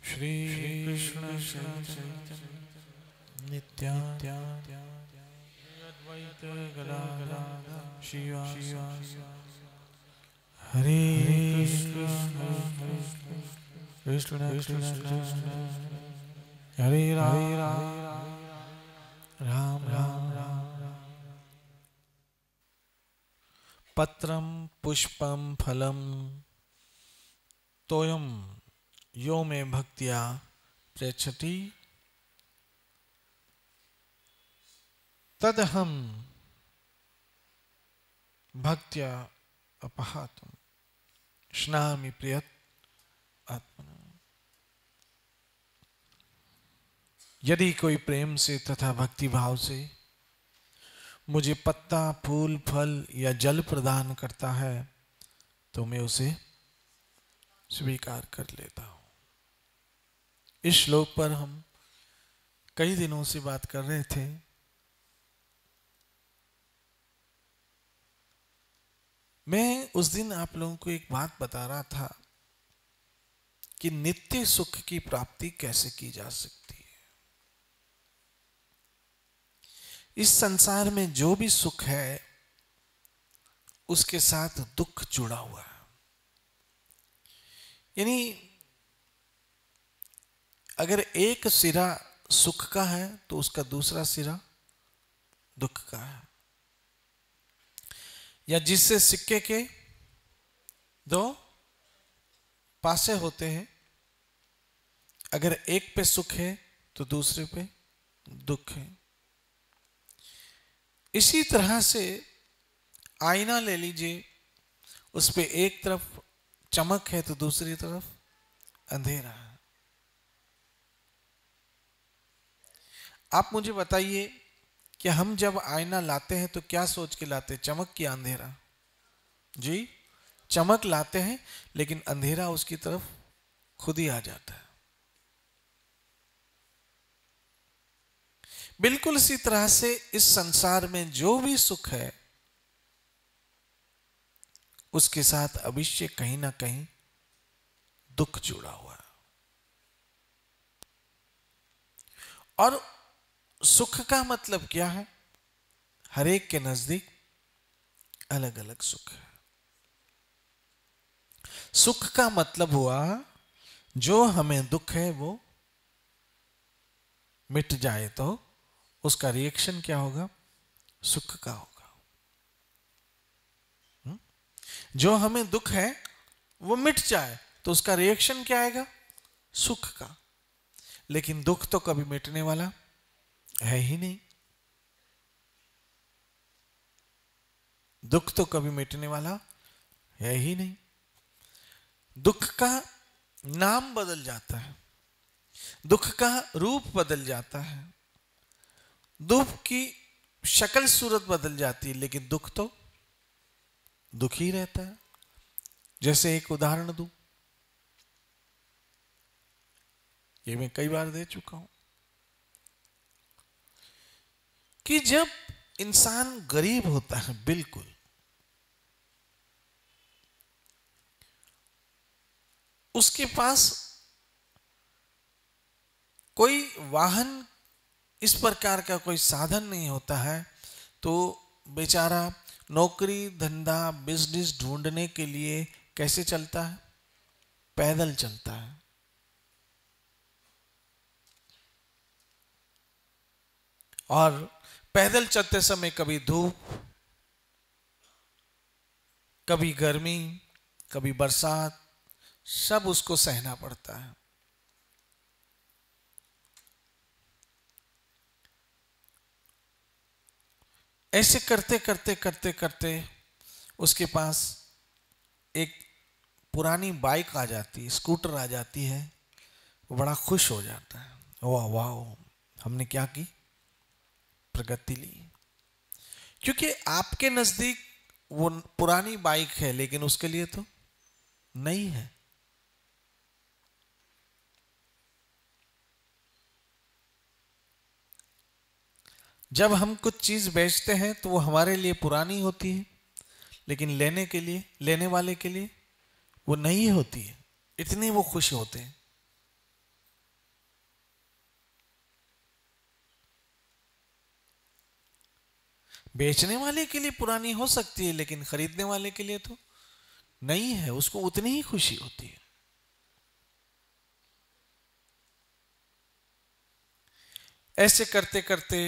श्री कृष्ण चैतन्य नित्यानंद अद्वैत गदाधर श्रीवास हरे कृष्ण कृष्ण कृष्ण हरे राम राम राम। पत्रम पुष्पम फलम तोयम यो में भक्त्या पृच्छति तदहम भक्त्या अपहातुम स्नामि प्रियत आत्मना। यदि कोई प्रेम से तथा भक्ति भाव से मुझे पत्ता फूल फल या जल प्रदान करता है तो मैं उसे स्वीकार कर लेता हूं। इस श्लोक पर हम कई दिनों से बात कर रहे थे। मैं उस दिन आप लोगों को एक बात बता रहा था कि नित्य सुख की प्राप्ति कैसे की जा सकती है। इस संसार में जो भी सुख है उसके साथ दुख जुड़ा हुआ है। यानी अगर एक सिरा सुख का है तो उसका दूसरा सिरा दुख का है। या जिससे सिक्के के दो पासे होते हैं, अगर एक पे सुख है तो दूसरे पे दुख है। इसी तरह से आईना ले लीजिए, उस पे एक तरफ चमक है तो दूसरी तरफ अंधेरा है। आप मुझे बताइए कि हम जब आईना लाते हैं तो क्या सोच के लाते हैं, चमक की अंधेरा? जी, चमक लाते हैं, लेकिन अंधेरा उसकी तरफ खुद ही आ जाता है। बिल्कुल इसी तरह से इस संसार में जो भी सुख है उसके साथ अवश्य कहीं ना कहीं दुख जुड़ा हुआ है। और सुख का मतलब क्या है? हर एक के नजदीक अलग अलग सुख है। सुख का मतलब हुआ जो हमें दुख है वो मिट जाए तो उसका रिएक्शन क्या होगा? सुख का होगा। जो हमें दुख है वो मिट जाए तो उसका रिएक्शन क्या आएगा? सुख का। लेकिन दुख तो कभी मिटने वाला है ही नहीं। दुख तो कभी मिटने वाला है ही नहीं। दुख का नाम बदल जाता है, दुख का रूप बदल जाता है, दुख की शक्ल सूरत बदल जाती है, लेकिन दुख तो दुख ही रहता है। जैसे एक उदाहरण दूं, ये मैं कई बार दे चुका हूं कि जब इंसान गरीब होता है, बिल्कुल उसके पास कोई वाहन इस प्रकार का कोई साधन नहीं होता है, तो बेचारा नौकरी धंधा बिजनेस ढूंढने के लिए कैसे चलता है? पैदल चलता है। और पैदल चलते समय कभी धूप, कभी गर्मी, कभी बरसात, सब उसको सहना पड़ता है। ऐसे करते करते करते करते उसके पास एक पुरानी बाइक आ जाती है, स्कूटर आ जाती है, वो बड़ा खुश हो जाता है। वाह वाह, हमने क्या की? प्रगति ली। क्योंकि आपके नजदीक वो पुरानी बाइक है, लेकिन उसके लिए तो नई है। जब हम कुछ चीज बेचते हैं तो वो हमारे लिए पुरानी होती है, लेकिन लेने वाले के लिए वो नई होती है। इतने वो खुश होते हैं। बेचने वाले के लिए पुरानी हो सकती है, लेकिन खरीदने वाले के लिए तो नहीं है, उसको उतनी ही खुशी होती है। ऐसे करते करते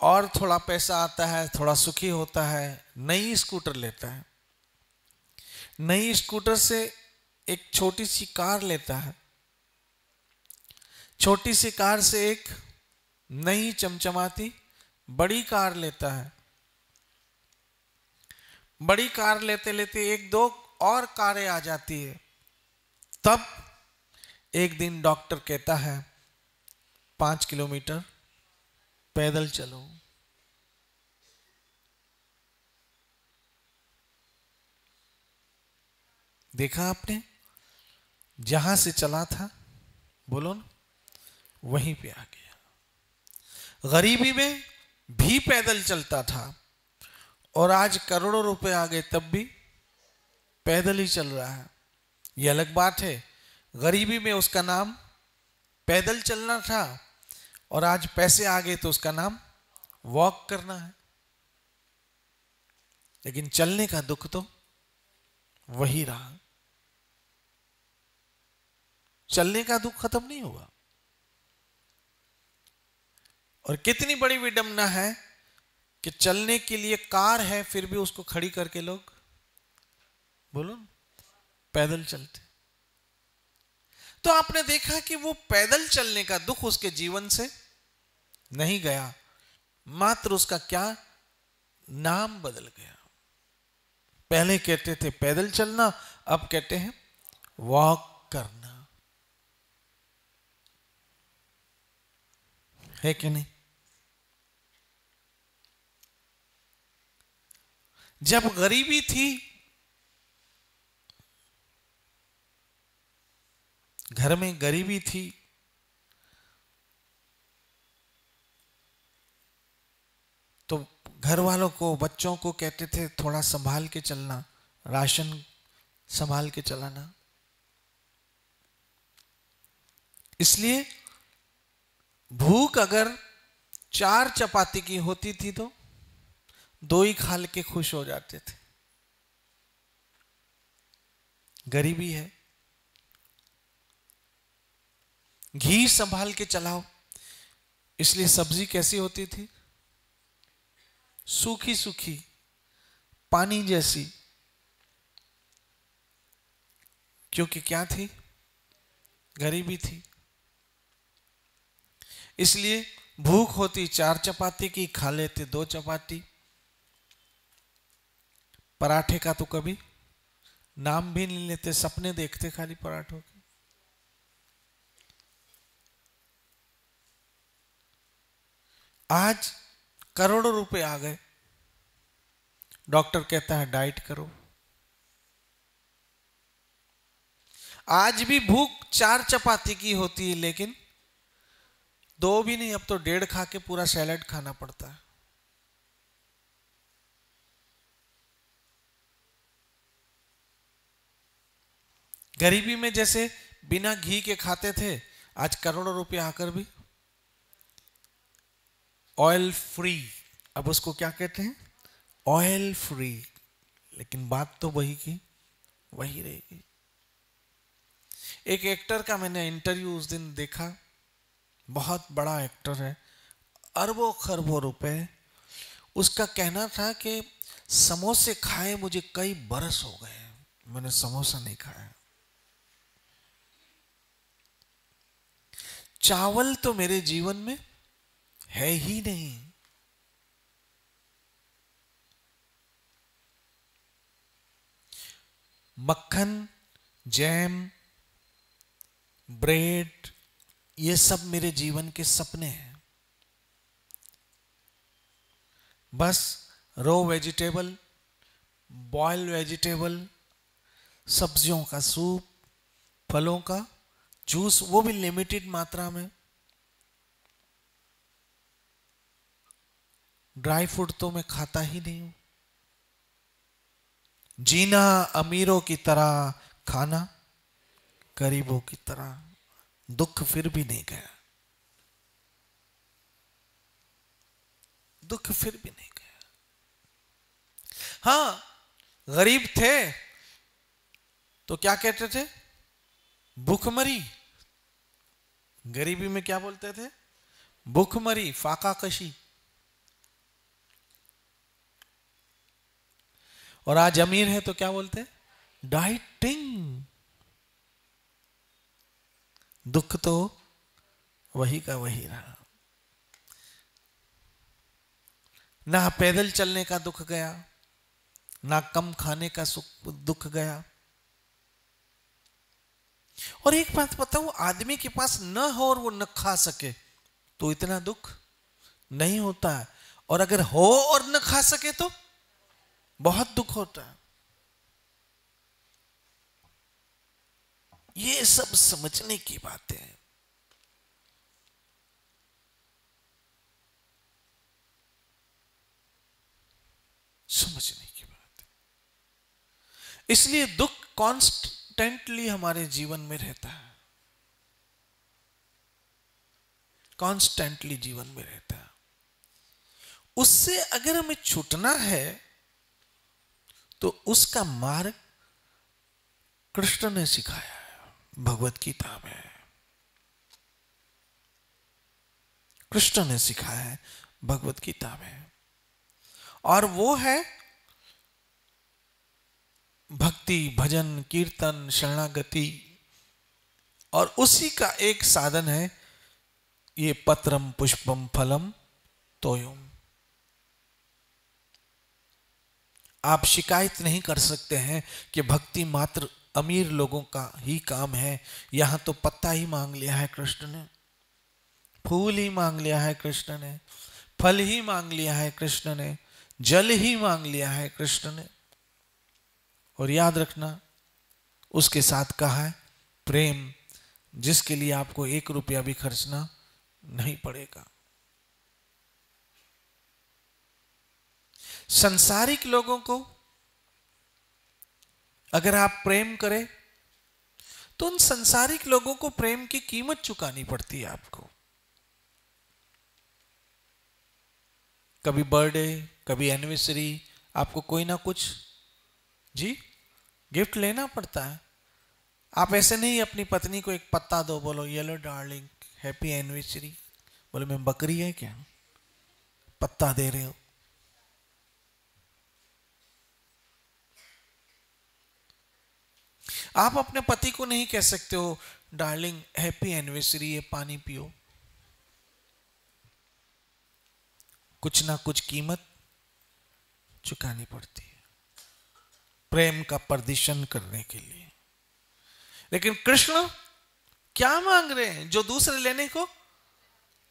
और थोड़ा पैसा आता है, थोड़ा सुखी होता है, नई स्कूटर लेता है। नई स्कूटर से एक छोटी सी कार लेता है। छोटी सी कार से एक नई चमचमाती बड़ी कार लेता है। बड़ी कार लेते लेते एक दो और कारें आ जाती है। तब एक दिन डॉक्टर कहता है 5 किलोमीटर पैदल चलो। देखा आपने, जहां से चला था, बोलो ना, वहीं पे आ गया। गरीबी में भी पैदल चलता था और आज करोड़ों रुपए आ गए तब भी पैदल ही चल रहा है। यह अलग बात है, गरीबी में उसका नाम पैदल चलना था और आज पैसे आ गए तो उसका नाम वॉक करना है। लेकिन चलने का दुख तो वही रहा। चलने का दुख खत्म नहीं हुआ। और कितनी बड़ी विडंबना है कि चलने के लिए कार है, फिर भी उसको खड़ी करके लोग, बोलो, पैदल चलते। तो आपने देखा कि वो पैदल चलने का दुख उसके जीवन से नहीं गया, मात्र उसका क्या नाम बदल गया। पहले कहते थे पैदल चलना, अब कहते हैं वॉक करना। है कि नहीं? जब गरीबी थी, घर में गरीबी थी, तो घर वालों को, बच्चों को कहते थे थोड़ा संभाल के चलना, राशन संभाल के चलाना। इसलिए भूख अगर 4 चपाती की होती थी तो 2 ही खा के खुश हो जाते थे। गरीबी है। घी संभाल के चलाओ, इसलिए सब्जी कैसी होती थी? सूखी सूखी, पानी जैसी। क्योंकि क्या थी? गरीबी थी। इसलिए भूख होती 4 चपाती की, खा लेते 2 चपाती। पराठे का तो कभी नाम भी नहीं लेते, सपने देखते खाली पराठों के। आज करोड़ों रुपए आ गए, डॉक्टर कहता है डाइट करो। आज भी भूख 4 चपाती की होती है, लेकिन 2 भी नहीं, अब तो 1.5 खा के पूरा सैलेड खाना पड़ता है। गरीबी में जैसे बिना घी के खाते थे, आज करोड़ों रुपए आकर भी ऑयल फ्री। अब उसको क्या कहते हैं? Oil free. लेकिन बात तो वही की वही रहेगी। एक एक्टर का मैंने इंटरव्यू उस दिन देखा, बहुत बड़ा एक्टर है, अरबों खरबों रुपए। उसका कहना था कि समोसे खाए मुझे कई बरस हो गए, मैंने समोसा नहीं खाया। चावल तो मेरे जीवन में है ही नहीं। मक्खन, जैम, ब्रेड, ये सब मेरे जीवन के सपने हैं। बस रो वेजिटेबल, बॉयल वेजिटेबल, सब्जियों का सूप, फलों का जूस, वो भी लिमिटेड मात्रा में। ड्राई फ्रूट तो मैं खाता ही नहीं हूं। जीना अमीरों की तरह, खाना गरीबों की तरह। दुख फिर भी नहीं गया, दुख फिर भी नहीं गया। हाँ, गरीब थे तो क्या कहते थे? भूखमरी। गरीबी में क्या बोलते थे? भूखमरी, फाका कशी। और आज अमीर है तो क्या बोलते हैं? डाइटिंग। दुख तो वही का वही रहा। ना पैदल चलने का दुख गया, ना कम खाने का दुख गया। और एक बात बताऊं, आदमी के पास न हो और वो न खा सके तो इतना दुख नहीं होता है, और अगर हो और न खा सके तो बहुत दुख होता है। ये सब समझने की बातें हैं। समझने की बात है। इसलिए दुख कॉन्स्टेंटली हमारे जीवन में रहता है, कॉन्स्टेंटली जीवन में रहता है। उससे अगर हमें छूटना है तो उसका मार्ग कृष्ण ने सिखाया है भगवत गीता में। कृष्ण ने सिखाया है भगवत गीता में, और वो है भक्ति, भजन, कीर्तन, शरणागति। और उसी का एक साधन है ये पत्रम पुष्पम फलम तोयम। आप शिकायत नहीं कर सकते हैं कि भक्ति मात्र अमीर लोगों का ही काम है। यहां तो पत्ता ही मांग लिया है कृष्ण ने, फूल ही मांग लिया है कृष्ण ने, फल ही मांग लिया है कृष्ण ने, जल ही मांग लिया है कृष्ण ने। और याद रखना, उसके साथ कहा है प्रेम, जिसके लिए आपको 1 रुपया भी खर्चना नहीं पड़ेगा। संसारिक लोगों को अगर आप प्रेम करें तो उन संसारिक लोगों को प्रेम की कीमत चुकानी पड़ती है आपको। कभी बर्थडे, कभी एनिवर्सरी, आपको कोई ना कुछ जी गिफ्ट लेना पड़ता है। आप ऐसे नहीं अपनी पत्नी को एक पत्ता दो, बोलो येलो डार्लिंग हैप्पी एनिवर्सरी। बोले मैं बकरी है क्या, पत्ता दे रहे हो? आप अपने पति को नहीं कह सकते हो डार्लिंग हैप्पी एनिवर्सरी, ये पानी पियो। कुछ ना कुछ कीमत चुकानी पड़ती है प्रेम का प्रदर्शन करने के लिए। लेकिन कृष्ण क्या मांग रहे हैं जो दूसरे लेने को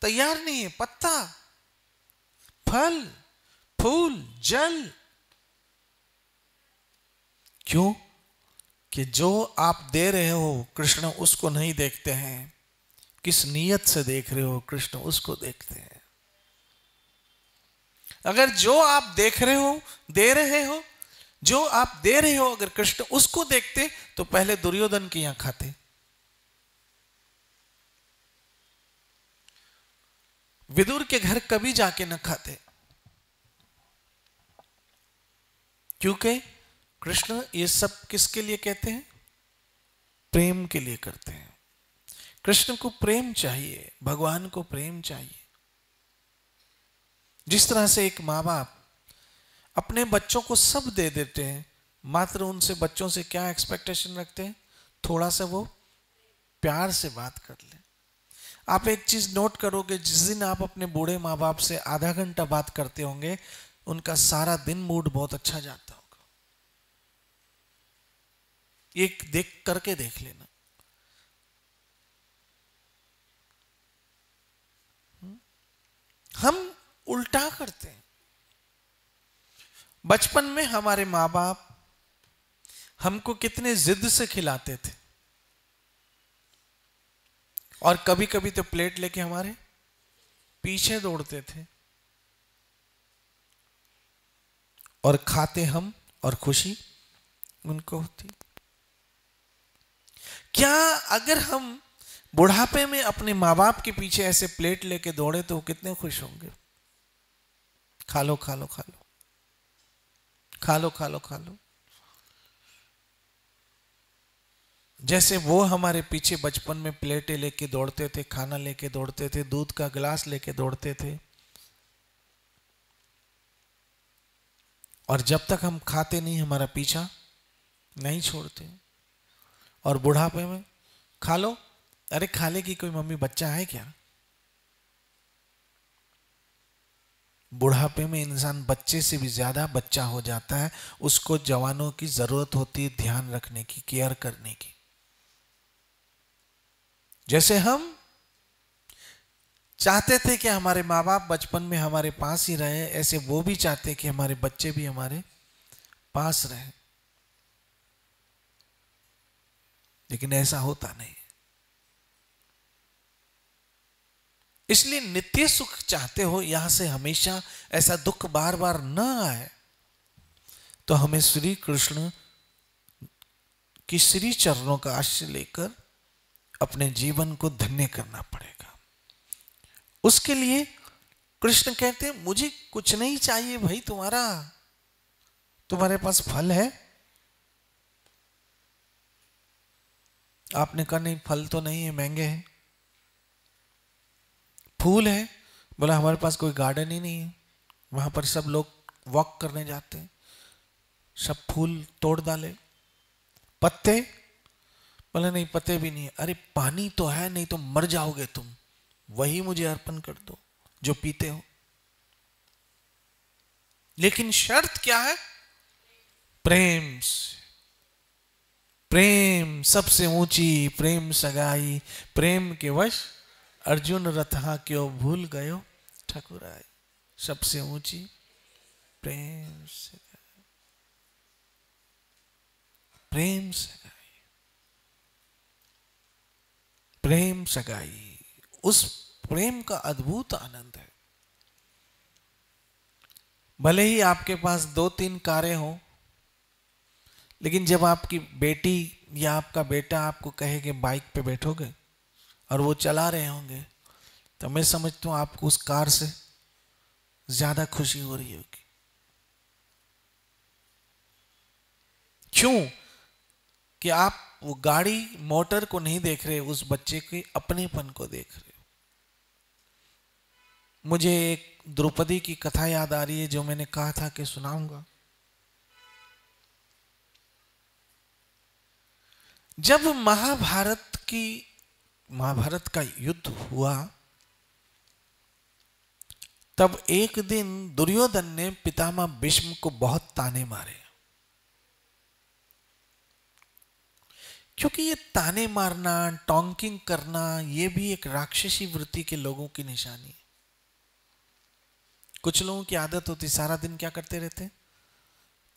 तैयार नहीं है? पत्ता, फल, फूल, जल। क्यों? कि जो आप दे रहे हो कृष्ण उसको नहीं देखते हैं, किस नीयत से देख रहे हो कृष्ण उसको देखते हैं। अगर जो आप देख रहे हो, दे रहे हो, जो आप दे रहे हो अगर कृष्ण उसको देखते तो पहले दुर्योधन की यहां खाते। विदुर के घर कभी जाके न खाते, क्योंकि कृष्ण ये सब किसके लिए कहते हैं? प्रेम के लिए करते हैं। कृष्ण को प्रेम चाहिए, भगवान को प्रेम चाहिए। जिस तरह से एक माँ बाप अपने बच्चों को सब दे देते हैं, मात्र उनसे बच्चों से क्या एक्सपेक्टेशन रखते हैं? थोड़ा सा वो प्यार से बात कर ले। आप एक चीज नोट करोगे, जिस दिन आप अपने बूढ़े माँ बाप से आधा घंटा बात करते होंगे, उनका सारा दिन मूड बहुत अच्छा जाता होगा। एक देख करके देख लेना। हम उल्टा करते हैं। बचपन में हमारे माँ बाप हमको कितने जिद से खिलाते थे, और कभी कभी तो प्लेट लेके हमारे पीछे दौड़ते थे, और खाते हम और खुशी उनको होती। क्या अगर हम बुढ़ापे में अपने माँ बाप के पीछे ऐसे प्लेट लेके दौड़े तो वो कितने खुश होंगे? खा लो खा लो खा लो। खा लो खा लो खा लो। जैसे वो हमारे पीछे बचपन में प्लेटें लेके दौड़ते थे, खाना लेके दौड़ते थे, दूध का गिलास लेके दौड़ते थे, और जब तक हम खाते नहीं हमारा पीछा नहीं छोड़ते। और बुढ़ापे में खा लो, अरे खा लेगी कोई मम्मी, बच्चा है क्या? बुढ़ापे में इंसान बच्चे से भी ज्यादा बच्चा हो जाता है। उसको जवानों की जरूरत होती है ध्यान रखने की, केयर करने की। जैसे हम चाहते थे कि हमारे माँ बाप बचपन में हमारे पास ही रहे, ऐसे वो भी चाहते कि हमारे बच्चे भी हमारे पास रहे, लेकिन ऐसा होता नहीं। इसलिए नित्य सुख चाहते हो, यहां से हमेशा ऐसा दुख बार बार न आए, तो हमें श्री कृष्ण की श्री चरणों का आश्रय लेकर अपने जीवन को धन्य करना पड़ेगा। उसके लिए कृष्ण कहते हैं मुझे कुछ नहीं चाहिए भाई तुम्हारा, तुम्हारे पास फल है? आपने कहा नहीं फल तो नहीं है, महंगे हैं। फूल है? बोला हमारे पास कोई गार्डन ही नहीं है, वहां पर सब लोग वॉक करने जाते हैं, सब फूल तोड़ डाले। पत्ते? बोला नहीं पत्ते भी नहीं है। अरे पानी तो है, नहीं तो मर जाओगे तुम, वही मुझे अर्पण कर दो जो पीते हो। लेकिन शर्त क्या है? प्रेम से। प्रेम सबसे ऊंची, प्रेम सगाई, प्रेम के वश अर्जुन रथा क्यों भूल गयो ठकुराई। सबसे ऊंची प्रेम सगाई, प्रेम सगाई, प्रेम सगाई। उस प्रेम का अद्भुत आनंद है। भले ही आपके पास 2-3 कारें हो, लेकिन जब आपकी बेटी या आपका बेटा आपको कहे कि बाइक पे बैठोगे और वो चला रहे होंगे, तो मैं समझता हूं आपको उस कार से ज्यादा खुशी हो रही होगी। क्यों? कि आप वो गाड़ी मोटर को नहीं देख रहे, उस बच्चे के अपनेपन को देख रहे हो। मुझे एक द्रौपदी की कथा याद आ रही है जो मैंने कहा था कि सुनाऊंगा। जब महाभारत का युद्ध हुआ, तब एक दिन दुर्योधन ने पितामह भीष्म को बहुत ताने मारे, क्योंकि ये ताने मारना, टॉन्किंग करना, ये भी एक राक्षसी वृत्ति के लोगों की निशानी है। कुछ लोगों की आदत होती सारा दिन क्या करते रहते?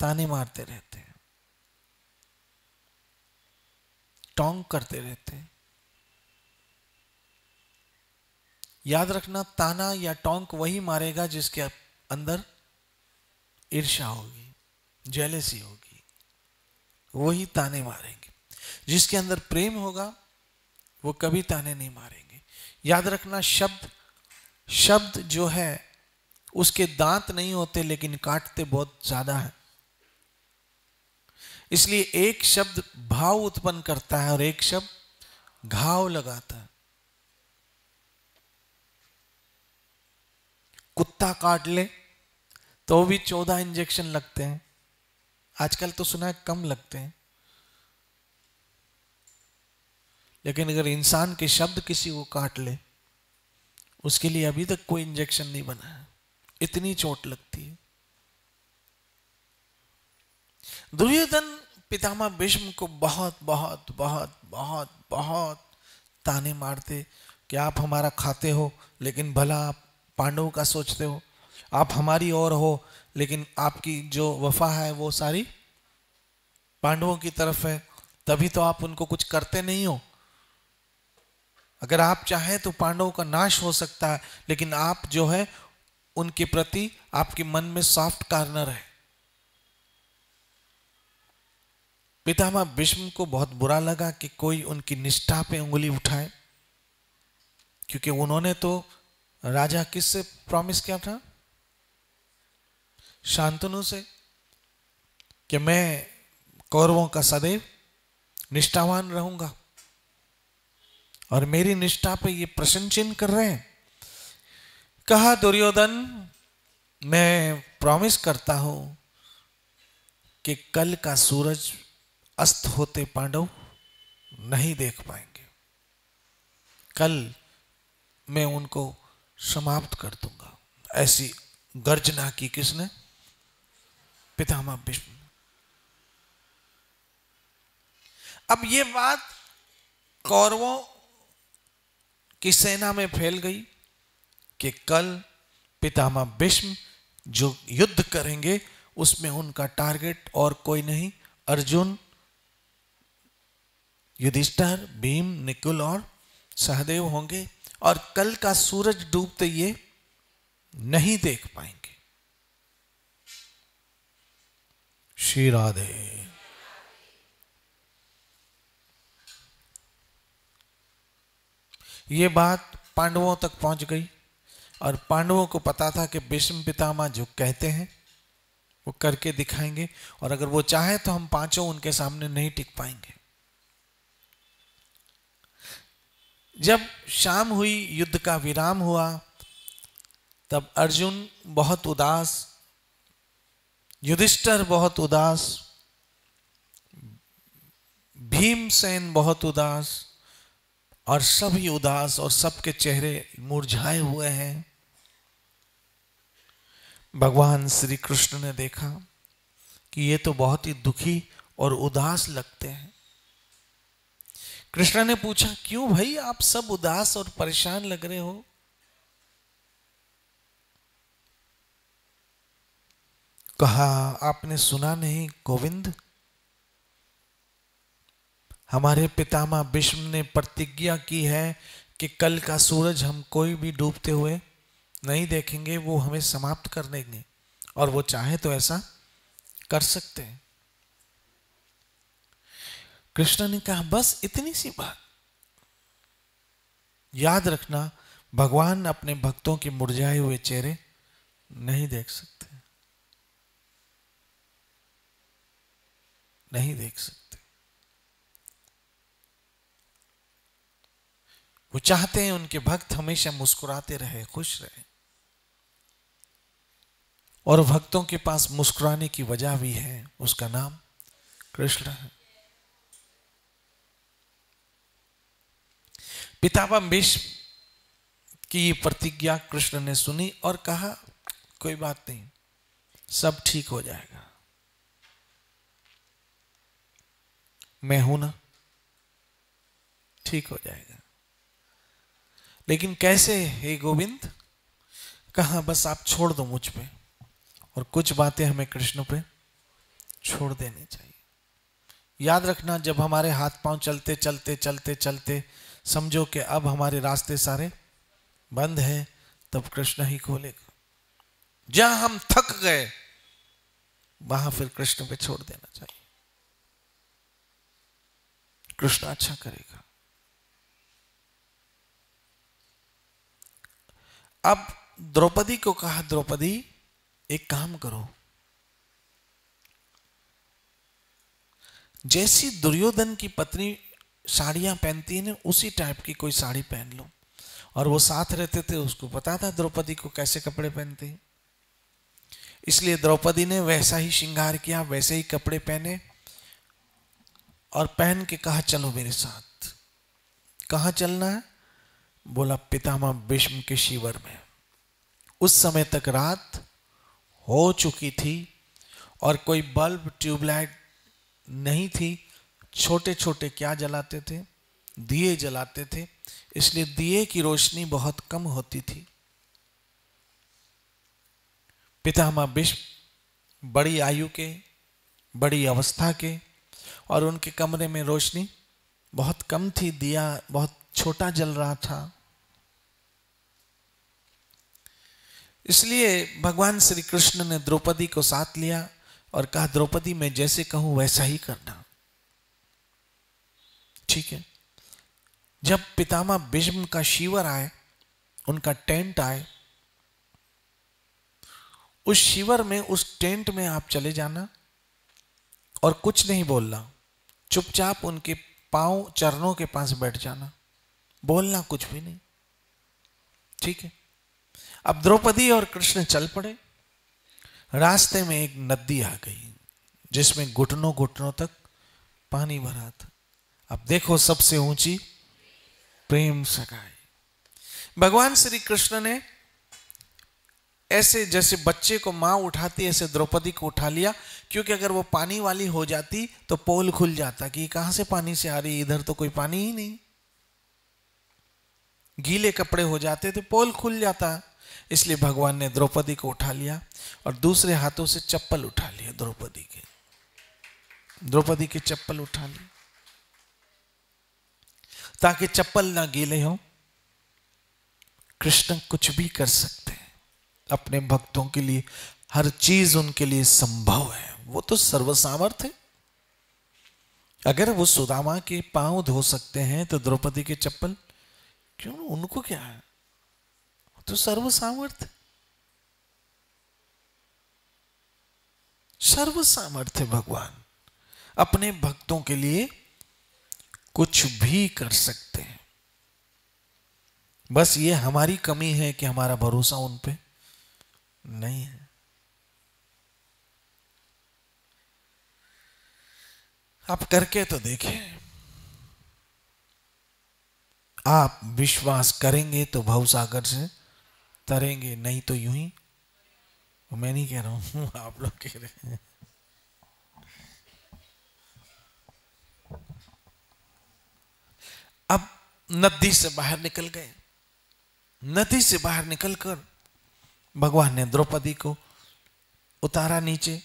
ताने मारते रहते हैं, टोंक करते रहते हैं। याद रखना, ताना या टोंक वही मारेगा जिसके अंदर ईर्ष्या होगी, जेलेसी होगी, वही ताने मारेंगे। जिसके अंदर प्रेम होगा वो कभी ताने नहीं मारेंगे। याद रखना, शब्द जो है उसके दांत नहीं होते, लेकिन काटते बहुत ज्यादा है। इसलिए एक शब्द भाव उत्पन्न करता है और एक शब्द घाव लगाता है। कुत्ता काट ले तो भी 14 इंजेक्शन लगते हैं। आजकल तो सुना है कम लगते हैं, लेकिन अगर इंसान के शब्द किसी को काट ले, उसके लिए अभी तक कोई इंजेक्शन नहीं बना है, इतनी चोट लगती है। दुर्योधन पितामह भीष्म को बहुत बहुत बहुत बहुत बहुत ताने मारते कि आप हमारा खाते हो लेकिन भला आप पांडवों का सोचते हो, आप हमारी ओर हो लेकिन आपकी जो वफा है वो सारी पांडवों की तरफ है, तभी तो आप उनको कुछ करते नहीं हो। अगर आप चाहें तो पांडवों का नाश हो सकता है, लेकिन आप जो है उनके प्रति आपके मन में सॉफ्ट कॉर्नर है। पितामह भीष्म को बहुत बुरा लगा कि कोई उनकी निष्ठा पे उंगली उठाए, क्योंकि उन्होंने तो राजा किससे प्रॉमिस किया था? शांतनु से, कि मैं कौरवों का सदैव निष्ठावान रहूंगा, और मेरी निष्ठा पे ये प्रश्न चिन्ह कर रहे हैं। कहा दुर्योधन, मैं प्रॉमिस करता हूं कि कल का सूरज अस्त होते पांडव नहीं देख पाएंगे। कल मैं उनको समाप्त कर दूंगा। ऐसी गर्जना की किसने? पितामह भीष्म। अब ये बात कौरवों की सेना में फैल गई कि कल पितामह भीष्म जो युद्ध करेंगे उसमें उनका टारगेट और कोई नहीं, अर्जुन, युधिष्ठिर, भीम, नकुल और सहदेव होंगे, और कल का सूरज डूबते ये नहीं देख पाएंगे। श्री राधे। ये बात पांडवों तक पहुंच गई, और पांडवों को पता था कि भीष्म पितामह जो कहते हैं वो करके दिखाएंगे, और अगर वो चाहे तो हम पांचों उनके सामने नहीं टिक पाएंगे। जब शाम हुई, युद्ध का विराम हुआ, तब अर्जुन बहुत उदास, युधिष्ठिर बहुत उदास, भीमसेन बहुत उदास, और सभी उदास, और सबके चेहरे मुरझाए हुए हैं। भगवान श्री कृष्ण ने देखा कि ये तो बहुत ही दुखी और उदास लगते हैं। कृष्ण ने पूछा, क्यों भाई आप सब उदास और परेशान लग रहे हो? कहा, आपने सुना नहीं गोविंद, हमारे पितामह भीष्म ने प्रतिज्ञा की है कि कल का सूरज हम कोई भी डूबते हुए नहीं देखेंगे, वो हमें समाप्त कर देंगे, और वो चाहे तो ऐसा कर सकते हैं। कृष्ण ने कहा, बस इतनी सी बात। याद रखना, भगवान अपने भक्तों के मुरझाए हुए चेहरे नहीं देख सकते, नहीं देख सकते। वो चाहते हैं उनके भक्त हमेशा मुस्कुराते रहे, खुश रहे, और भक्तों के पास मुस्कुराने की वजह भी है, उसका नाम कृष्ण है। पितामह भीष्म की प्रतिज्ञा कृष्ण ने सुनी और कहा, कोई बात नहीं, सब ठीक हो जाएगा, मैं हूं ना, ठीक हो जाएगा। लेकिन कैसे हे गोविंद? कहा, बस आप छोड़ दो मुझ पे, और कुछ बातें हमें कृष्ण पे छोड़ देनी चाहिए। याद रखना, जब हमारे हाथ पांव चलते चलते चलते चलते समझो कि अब हमारे रास्ते सारे बंद हैं, तब कृष्ण ही खोलेगा। जहां हम थक गए वहां फिर कृष्ण पे छोड़ देना चाहिए, कृष्ण अच्छा करेगा। अब द्रौपदी को कहा, द्रौपदी एक काम करो, जैसी दुर्योधन की पत्नी साड़ियां पहनती है ना, उसी टाइप की कोई साड़ी पहन लो। और वो साथ रहते थे, उसको पता था द्रौपदी को कैसे कपड़े पहनते हैं, इसलिए द्रौपदी ने वैसा ही श्रृंगार किया, वैसे ही कपड़े पहने, और पहन के कहा, चलो मेरे साथ। कहां चलना है? बोला, पितामह भीष्म के शिविर में। उस समय तक रात हो चुकी थी और कोई बल्ब ट्यूबलाइट नहीं थी, छोटे छोटे क्या जलाते थे? दिए जलाते थे, इसलिए दिए की रोशनी बहुत कम होती थी। पितामह भीष्म बड़ी आयु के, बड़ी अवस्था के, और उनके कमरे में रोशनी बहुत कम थी, दिया बहुत छोटा जल रहा था। इसलिए भगवान श्री कृष्ण ने द्रौपदी को साथ लिया और कहा, द्रौपदी मैं जैसे कहूं वैसा ही करना, ठीक है? जब पितामह भीष्म का शिविर आए, उनका टेंट आए, उस शिविर में, उस टेंट में आप चले जाना, और कुछ नहीं बोलना, चुपचाप उनके पांव चरणों के पास बैठ जाना, बोलना कुछ भी नहीं। ठीक है। अब द्रौपदी और कृष्ण चल पड़े। रास्ते में एक नदी आ गई जिसमें घुटनों घुटनों तक पानी भरा था। अब देखो, सबसे ऊंची प्रेम सगाई। भगवान श्री कृष्ण ने ऐसे जैसे बच्चे को मां उठाती ऐसे द्रौपदी को उठा लिया, क्योंकि अगर वो पानी वाली हो जाती तो पोल खुल जाता कि कहां से पानी से आ रही, इधर तो कोई पानी ही नहीं। गीले कपड़े हो जाते तो पोल खुल जाता। इसलिए भगवान ने द्रौपदी को उठा लिया और दूसरे हाथों से चप्पल उठा लिया द्रौपदी की चप्पल उठा ली, ताकि चप्पल ना गीले हो। कृष्ण कुछ भी कर सकते हैं अपने भक्तों के लिए, हर चीज उनके लिए संभव है। वो तो सर्वसामर्थ है। अगर वो सुदामा के पांव धो सकते हैं तो द्रौपदी के चप्पल क्यों, उनको क्या है, तो सर्वसामर्थ, सर्वसामर्थ भगवान अपने भक्तों के लिए कुछ भी कर सकते हैं। बस ये हमारी कमी है कि हमारा भरोसा उन पे नहीं है। आप करके तो देखें। आप विश्वास करेंगे तो भवसागर से तरेंगे, नहीं तो यूं ही। मैं नहीं कह रहा हूं, आप लोग कह रहे हैं। अब नदी से बाहर निकल गए। नदी से बाहर निकलकर भगवान ने द्रौपदी को उतारा नीचे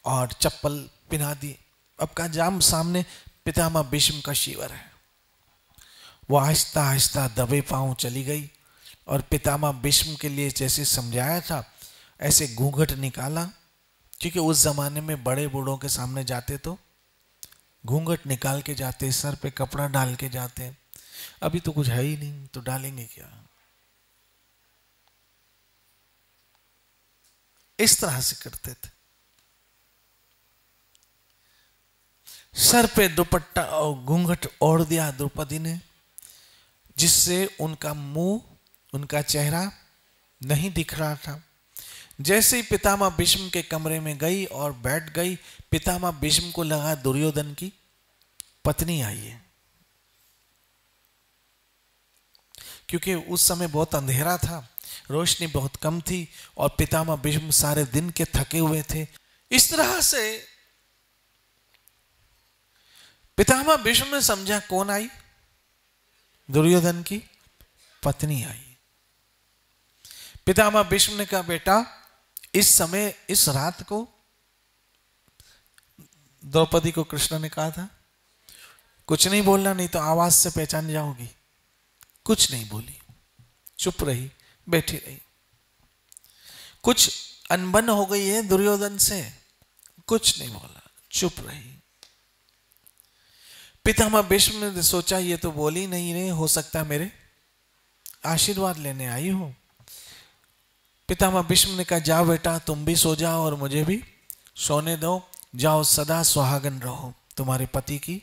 और चप्पल पहना दी। अब का जाम सामने पितामह भीष्म का शिविर है। वो आहिस्ता आहिस्ता दबे पांव चली गई और पितामह भीष्म के लिए जैसे समझाया था ऐसे घूंघट निकाला, क्योंकि उस जमाने में बड़े बूढ़ों के सामने जाते तो घूंघट निकाल के जाते, सर पे कपड़ा डाल के जाते। अभी तो कुछ है ही नहीं, तो डालेंगे क्या। इस तरह से करते थे। सर पे दुपट्टा और घूंघट ओढ़ दिया द्रौपदी ने, जिससे उनका मुंह, उनका चेहरा नहीं दिख रहा था। जैसे ही पितामह भीष्म के कमरे में गई और बैठ गई, पितामह भीष्म को लगा दुर्योधन की पत्नी आई है, क्योंकि उस समय बहुत अंधेरा था, रोशनी बहुत कम थी और पितामह भीष्म सारे दिन के थके हुए थे। इस तरह से पितामह भीष्म ने समझा कौन आई, दुर्योधन की पत्नी आई। पितामह भीष्म ने कहा, बेटा इस समय, इस रात को, द्रौपदी को कृष्ण ने कहा था कुछ नहीं बोलना, नहीं तो आवाज से पहचान जाओगी। कुछ नहीं बोली, चुप रही, बैठी रही। कुछ अनबन हो गई है दुर्योधन से, कुछ नहीं बोला, चुप रही। पितामह भीष्म ने सोचा ये तो बोली नहीं रहे, हो सकता मेरे आशीर्वाद लेने आई हो। पितामह भीष्म ने कहा, जाओ बेटा तुम भी सो जाओ और मुझे भी सोने दो, जाओ सदा सुहागन रहो, तुम्हारे पति की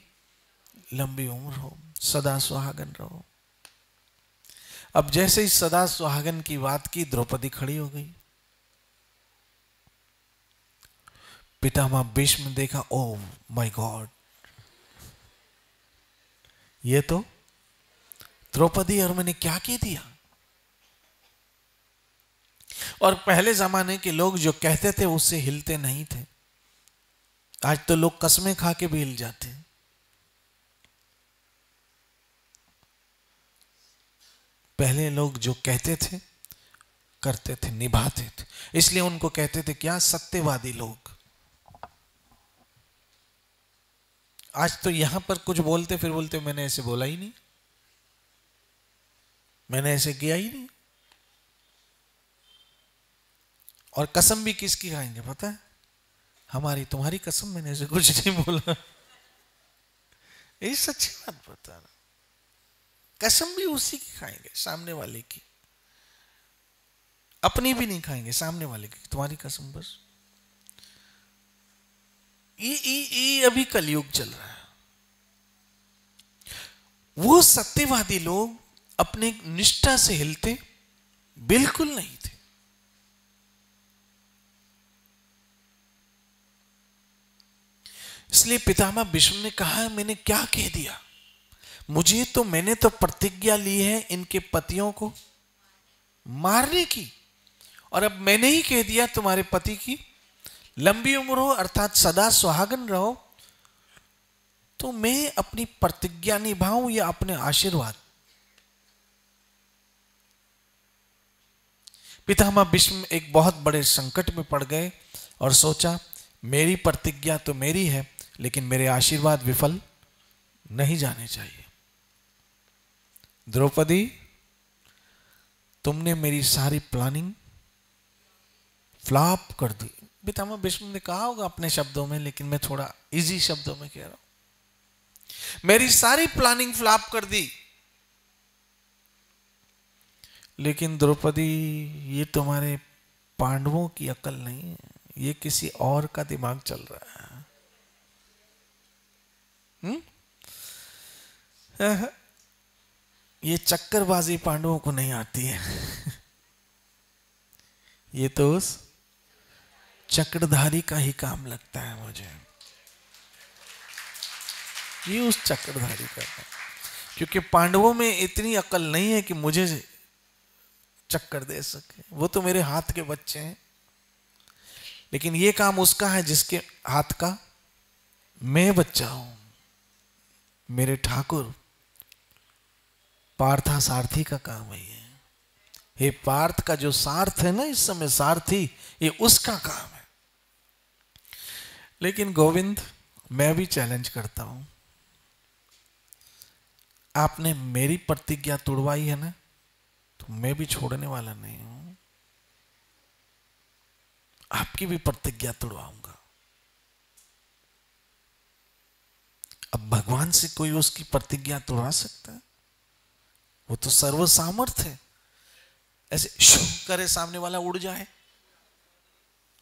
लंबी उम्र हो, सदा सुहागन रहो। अब जैसे ही सदा सुहागन की बात की, द्रौपदी खड़ी हो गई। पितामह भीष्म देखा, ओ माय गॉड, ये तो द्रौपदी, और मैंने क्या कह दिया। और पहले जमाने के लोग जो कहते थे उससे हिलते नहीं थे। आज तो लोग कसमें खा के भी हिल जाते हैं। पहले लोग जो कहते थे करते थे, निभाते थे, इसलिए उनको कहते थे क्या, सत्यवादी लोग। आज तो यहां पर कुछ बोलते फिर बोलते मैंने ऐसे बोला ही नहीं, मैंने ऐसे किया ही नहीं। और कसम भी किसकी खाएंगे पता है, हमारी, तुम्हारी कसम, मैंने ऐसे कुछ नहीं बोला। ये सच्ची बात बता रहा, कसम भी उसी की खाएंगे, सामने वाले की, अपनी भी नहीं खाएंगे, सामने वाले की, तुम्हारी कसम बस। ये अभी कलयुग चल रहा है। वो सत्यवादी लोग अपने निष्ठा से हिलते बिल्कुल नहीं थे। इसलिए पितामह भीष्म ने कहा, मैंने क्या कह दिया, मैंने तो प्रतिज्ञा ली है इनके पतियों को मारने की, और अब मैंने ही कह दिया तुम्हारे पति की लंबी उम्र हो अर्थात सदा सुहागन रहो, तो मैं अपनी प्रतिज्ञा निभाऊं या अपने आशीर्वाद। पितामह भीष्म एक बहुत बड़े संकट में पड़ गए और सोचा, मेरी प्रतिज्ञा तो मेरी है, लेकिन मेरे आशीर्वाद विफल नहीं जाने चाहिए। द्रौपदी, तुमने मेरी सारी प्लानिंग फ्लॉप कर दी। पितामह भीष्म ने कहा होगा अपने शब्दों में, लेकिन मैं थोड़ा इजी शब्दों में कह रहा हूं। मेरी सारी प्लानिंग फ्लॉप कर दी। लेकिन द्रौपदी, ये तुम्हारे पांडवों की अकल नहीं है, ये किसी और का दिमाग चल रहा है। ये चक्करबाजी पांडवों को नहीं आती है। ये तो उस चक्रधारी का ही काम लगता है मुझे। ये उस चक्रधारी का है, क्योंकि पांडवों में इतनी अकल नहीं है कि मुझे चक्कर दे सके। वो तो मेरे हाथ के बच्चे हैं, लेकिन ये काम उसका है जिसके हाथ का मैं बच्चा हूं। मेरे ठाकुर पार्था सारथी का काम है ये। हे पार्थ का जो सार्थ है ना इस समय सारथी, ये उसका काम है। लेकिन गोविंद, मैं भी चैलेंज करता हूं, आपने मेरी प्रतिज्ञा तोड़वाई है ना, तो मैं भी छोड़ने वाला नहीं हूं, आपकी भी प्रतिज्ञा तोड़वाऊंगा। अब भगवान से कोई उसकी प्रतिज्ञा तोड़वा सकता है? वो तो सर्व सामर्थ है। ऐसे शू करे सामने वाला उड़ जाए,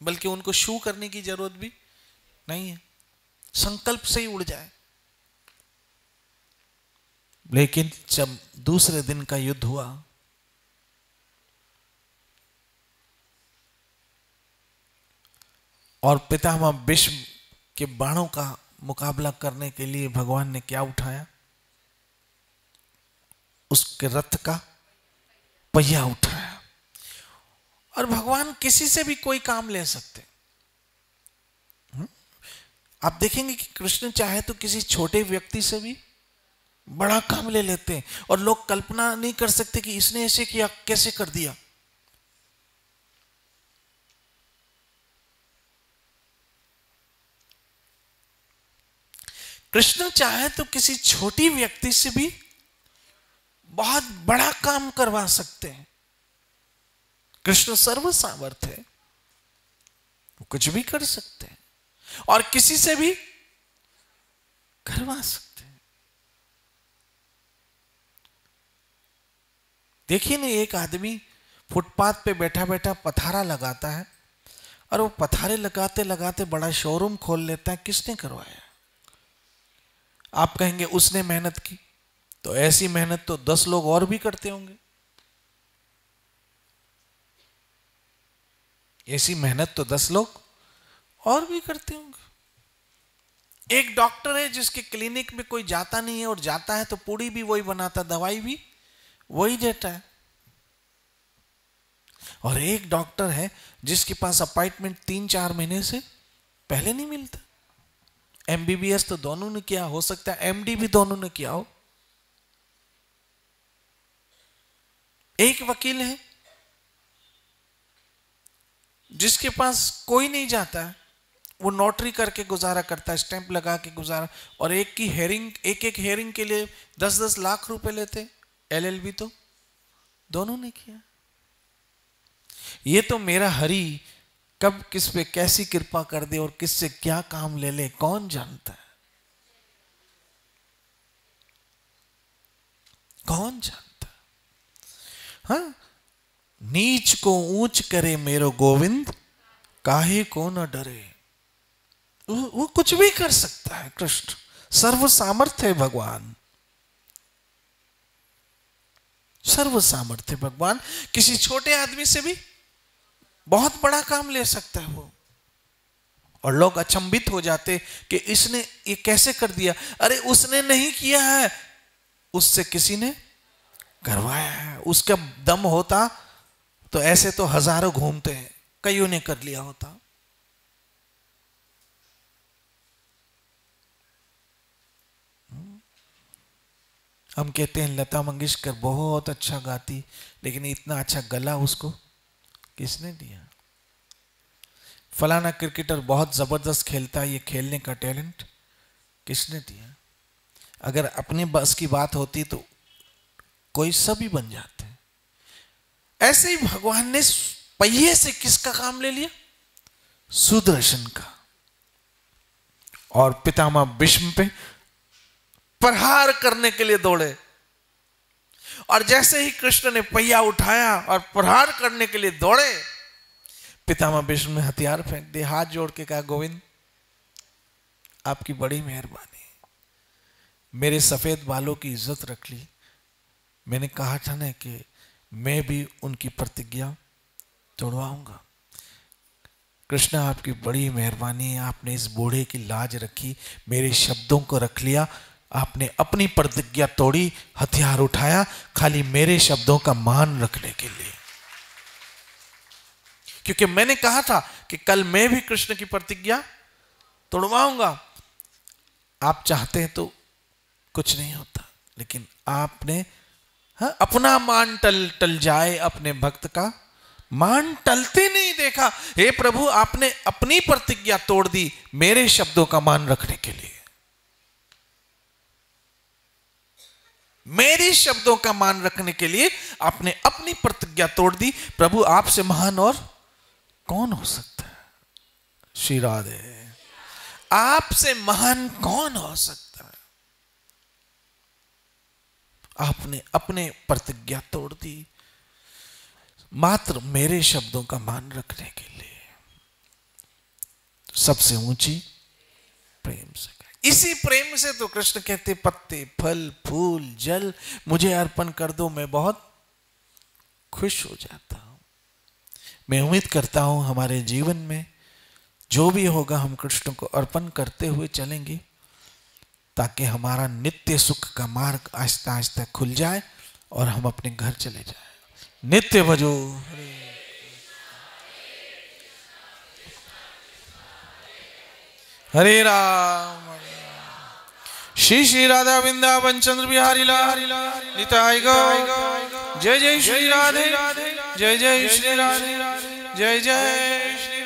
बल्कि उनको शू करने की जरूरत भी नहीं है, संकल्प से ही उड़ जाए। लेकिन जब दूसरे दिन का युद्ध हुआ, और पितामह भीष्म के बाणों का मुकाबला करने के लिए भगवान ने क्या उठाया? उसके रथ का पहिया उठाया। और भगवान किसी से भी कोई काम ले सकते। आप देखेंगे कि कृष्ण चाहे तो किसी छोटे व्यक्ति से भी बड़ा काम ले लेते हैं, और लोग कल्पना नहीं कर सकते कि इसने ऐसे किया, कैसे कर दिया। कृष्ण चाहे तो किसी छोटी व्यक्ति से भी बहुत बड़ा काम करवा सकते हैं। कृष्ण सर्व सामर्थ है, वो कुछ भी कर सकते हैं, और किसी से भी करवा सकते हैं। देखिए ना, एक आदमी फुटपाथ पे बैठा बैठा पथारा लगाता है, और वो पथारे लगाते लगाते बड़ा शोरूम खोल लेता है। किसने करवाया? आप कहेंगे उसने मेहनत की, तो ऐसी मेहनत तो 10 लोग और भी करते होंगे। ऐसी मेहनत तो 10 लोग और भी करते होंगे। एक डॉक्टर है जिसके क्लिनिक में कोई जाता नहीं है, और जाता है तो पूड़ी भी वही बनाता, दवाई भी वही देता है। और एक डॉक्टर है जिसके पास अपॉइंटमेंट 3-4 महीने से पहले नहीं मिलता। एमबीबीएस तो दोनों ने किया, हो सकता है एमडी भी दोनों ने किया हो। एक वकील है जिसके पास कोई नहीं जाता है, वो नोटरी करके गुजारा करता है, स्टैंप लगा के गुजारा, और एक की हेयरिंग, एक हेयरिंग के लिए 10-10 लाख रुपए लेते। एलएलबी तो दोनों ने किया। ये तो मेरा हरि कब किस पे कैसी कृपा कर दे और किससे क्या काम ले ले, कौन जानता है? कौन जानता है? हाँ, नीच को ऊंच करे मेरो गोविंद, काहे को न डरे। वो कुछ भी कर सकता है। कृष्ण सर्व सामर्थ्य है भगवान, सर्व सामर्थ्य भगवान। किसी छोटे आदमी से भी बहुत बड़ा काम ले सकता है वो। और लोग अचंभित हो जाते कि इसने ये कैसे कर दिया। अरे उसने नहीं किया है, उससे किसी ने करवाया है। उसका दम होता तो ऐसे तो हजारों घूमते हैं, कईयों ने कर लिया होता। हम कहते हैं लता मंगेशकर बहुत अच्छा गाती, लेकिन इतना अच्छा गला उसको किसने दिया। फलाना क्रिकेटर बहुत जबरदस्त खेलता है, ये खेलने का टैलेंट किसने दिया। अगर अपने बस की बात होती तो कोई सभी बन जाते हैं। ऐसे ही भगवान ने पहिए से किसका काम ले लिया, सुदर्शन का, और पितामह भीष्म पे प्रहार करने के लिए दौड़े। और जैसे ही कृष्ण ने पहिया उठाया और प्रहार करने के लिए दौड़े, पितामह भीष्म ने हथियार फेंक दिए, हाथ जोड़ के कहा, गोविंद आपकी बड़ी मेहरबानी, मेरे सफेद बालों की इज्जत रख ली। मैंने कहा था ना कि मैं भी उनकी प्रतिज्ञा तोड़वाऊंगा। कृष्ण आपकी बड़ी मेहरबानी है, आपने इस बूढ़े की लाज रखी, मेरे शब्दों को रख लिया, आपने अपनी प्रतिज्ञा तोड़ी, हथियार उठाया खाली मेरे शब्दों का मान रखने के लिए। क्योंकि मैंने कहा था कि कल मैं भी कृष्ण की प्रतिज्ञा तोड़वाऊंगा। आप चाहते हैं तो कुछ नहीं होता, लेकिन आपने अपना मान टल जाए, अपने भक्त का मान टलते नहीं देखा। हे प्रभु, आपने अपनी प्रतिज्ञा तोड़ दी मेरे शब्दों का मान रखने के लिए, मेरे शब्दों का मान रखने के लिए आपने अपनी प्रतिज्ञा तोड़ दी। प्रभु आपसे महान और कौन हो सकता है। श्री राधे, आपसे महान कौन हो सकता है। आपने अपने प्रतिज्ञा तोड़ दी मात्र मेरे शब्दों का मान रखने के लिए। सबसे ऊंची प्रेम से, इसी प्रेम से तो कृष्ण कहते, पत्ते फल फूल जल मुझे अर्पण कर दो, मैं बहुत खुश हो जाता हूं। मैं उम्मीद करता हूं हमारे जीवन में जो भी होगा हम कृष्ण को अर्पण करते हुए चलेंगे, ताकि हमारा नित्य सुख का मार्ग आहिस्ता आहिस्ता खुल जाए और हम अपने घर चले जाएं। नित्य भजो हरे राम, श्री श्री राधा वृंदावन चंद्र बिहारी लाल निताय गौर। जय जय श्री राधे, जय जय श्री राधे, जय जय श्री